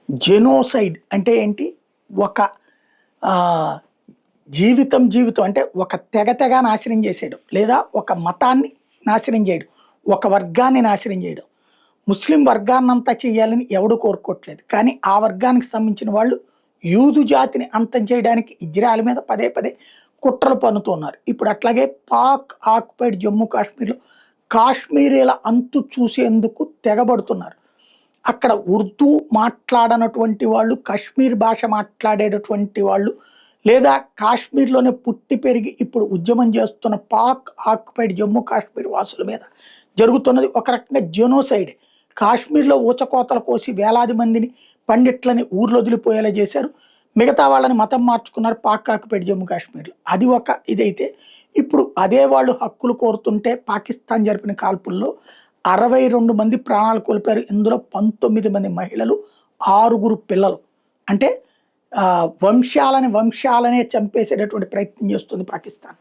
Genocide అంటే ఏంటి? ఒక ఆహ్, జీవితం అంటే ఒక తెగ నాశనం చేసేయడం. లేదా ఒక మతాన్ని నాశనం చేయడం. ఒక వర్గాన్ని నాశనం చేయడం. ముస్లిం వర్గాన్నంతా చేయాలని ఎవడు కోరుకోవట్లేదు. కానీ ఆ వర్గానికి సంబంధించిన వాళ్ళు యూదు జాతిని అంతం చేయడానికి ఇజ్రాయెల్ మీద పదే కుట్రలు పన్నుతున్నారు. ఇప్పుడు అట్లాగే పాక్ ఆక్యుపైడ్ జమ్మూ కాశ్మీర్‌లో కాశ్మీరీల అంతు చూసేందుకు తెగబడుతున్నారు. అక్కడ ఉర్దూ మాట్లాడనటువంటి వాళ్ళు, కశ్మీర్ భాష మాట్లాడేటటువంటి వాళ్ళు, లేదా కాశ్మీర్‌లోనే పుట్టి పెరిగి ఇప్పుడు ఉద్యమం చేస్తున్న పాక్ ఆక్యుపైడ్ జమ్మూ కాశ్మీర్ వాసుల మీద జరుగుతున్నది ఒక రకంగా జెనోసైడే. కాశ్మీర్‌లో ఊచకోతలు కోసి వేలాది మందిని, పండిట్లని ఊర్లో వదిలిపోయేలా చేశారు. మిగతా వాళ్ళని మతం మార్చుకున్నారు పాక్ ఆక్యుపైడ్ జమ్మూ కాశ్మీర్‌లో. అది ఒక ఇదైతే, ఇప్పుడు అదే వాళ్ళు హక్కులు కోరుతుంటే పాకిస్తాన్ జరిపిన కాల్పుల్లో 62 మంది ప్రాణాలు కోల్పోయారు. ఇందులో 19 మంది మహిళలు, 6 పిల్లలు. అంటే వంశాలనే చంపేసేటటువంటి ప్రయత్నం చేస్తుంది పాకిస్తాన్.